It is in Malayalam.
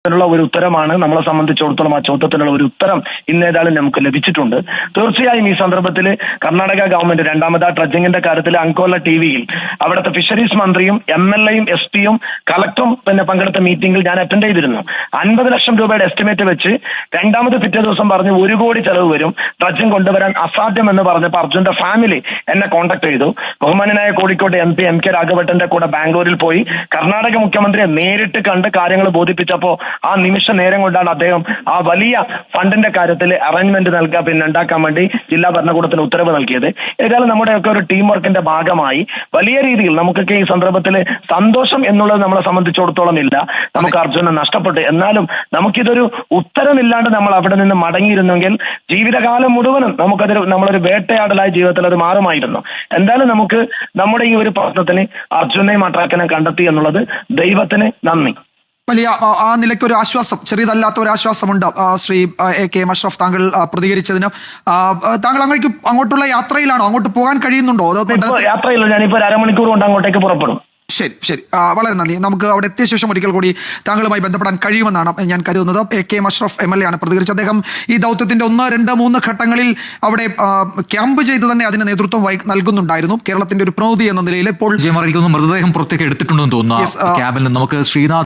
ത്തിനുള്ള ഒരു ഉത്തരമാണ് നമ്മളെ സംബന്ധിച്ചിടത്തോളം. ആ ചോദ്യത്തിനുള്ള ഒരു ഉത്തരം ഇന്നേതായാലും നമുക്ക് ലഭിച്ചിട്ടുണ്ട്. തീർച്ചയായും ഈ സന്ദർഭത്തിൽ കർണാടക ഗവൺമെന്റ് രണ്ടാമത് ആ ഡ്രഡ്ജിങ്ങിന്റെ കാര്യത്തിൽ അങ്കോല ടിവിയിൽ അവിടുത്തെ ഫിഷറീസ് മന്ത്രിയും MLA യും SP യും കളക്ടറും പങ്കെടുത്ത മീറ്റിംഗിൽ ഞാൻ അറ്റൻഡ് ചെയ്തിരുന്നു. 50 ലക്ഷം രൂപയുടെ എസ്റ്റിമേറ്റ് വെച്ച് രണ്ടാമത് പിറ്റേ ദിവസം പറഞ്ഞു 1 കോടി ചെലവ് വരും, ഡ്രഡ്ജിങ് കൊണ്ടുവരാൻ അസാധ്യം എന്ന് പറഞ്ഞപ്പോൾ അർജുന്റെ ഫാമിലി എന്നെ കോൺടാക്ട് ചെയ്തു. ബഹുമാനായ കോഴിക്കോട് MP MK രാഘവട്ടന്റെ കൂടെ ബാംഗ്ലൂരിൽ പോയി കർണാടക മുഖ്യമന്ത്രിയെ നേരിട്ട് കണ്ട് കാര്യങ്ങൾ ബോധിപ്പിച്ചപ്പോൾ ആ നിമിഷ നേരം കൊണ്ടാണ് അദ്ദേഹം ആ വലിയ ഫണ്ടിന്റെ കാര്യത്തിൽ അറേഞ്ച്മെന്റ് ഉണ്ടാക്കാൻ വേണ്ടി ജില്ലാ ഭരണകൂടത്തിന് ഉത്തരവ് നൽകിയത്. ഏതായാലും നമ്മുടെയൊക്കെ ഒരു ടീം വർക്കിന്റെ ഭാഗമായി വലിയ രീതിയിൽ നമുക്കൊക്കെ ഈ സന്ദർഭത്തിൽ സന്തോഷം എന്നുള്ളത് നമ്മളെ സംബന്ധിച്ചിടത്തോളം ഇല്ല. നമുക്ക് അർജുനെ നഷ്ടപ്പെട്ടു. എന്നാലും നമുക്കിതൊരു ഉത്തരമില്ലാണ്ട് നമ്മൾ അവിടെ നിന്ന് മടങ്ങിയിരുന്നെങ്കിൽ ജീവിതകാലം മുഴുവനും നമ്മളൊരു വേട്ടയാടലായ ജീവിതത്തിൽ അത് മാറുമായിരുന്നു. എന്തായാലും നമുക്ക് നമ്മുടെ ഈ ഒരു പ്രശ്നത്തിന് അർജുനെയും അട്രാക്കിനെ കണ്ടെത്തി എന്നുള്ളത് ദൈവത്തിന് നന്ദി. വലിയ ആ നിലയ്ക്ക് ഒരു ആശ്വാസം, ചെറിയതല്ലാത്ത ഒരു ആശ്വാസമുണ്ട്. ശ്രീ AK അഷ്റഫ്, താങ്കൾ പ്രതികരിച്ചതിന്. താങ്കൾ അങ്ങോട്ടുള്ള യാത്രയിലാണോ? അങ്ങോട്ട് പോകാൻ കഴിയുന്നുണ്ടോ? യാത്രയില്ല, ഞാനിപ്പോ 1/2 മണിക്കൂർ കൊണ്ട് അങ്ങോട്ടേക്ക് പുറപ്പെടും. ശരി, വളരെ നന്ദി. നമുക്ക് അവിടെ എത്തിയ ശേഷം ഒരിക്കൽ കൂടി താങ്കളുമായി ബന്ധപ്പെടാൻ കഴിയുമെന്നാണ് ഞാൻ കരുതുന്നത്. AK അഷ്റഫ് MLA ആണ് പ്രതികരിച്ചത്. അദ്ദേഹം ഈ ദൗത്യത്തിന്റെ 1, 2, 3 ഘട്ടങ്ങളിൽ അവിടെ ക്യാമ്പ് ചെയ്ത് തന്നെ അതിന് നേതൃത്വം നൽകുന്നുണ്ടായിരുന്നു. കേരളത്തിന്റെ ഒരു പ്രതിനിധി എന്ന നിലയിൽ ഇപ്പോൾ മൃതദേഹം പുറത്തേക്ക് എടുത്തിട്ടുണ്ടെന്ന് തോന്നുന്നു ക്യാബിൽ. നമുക്ക് ശ്രീനാഥ്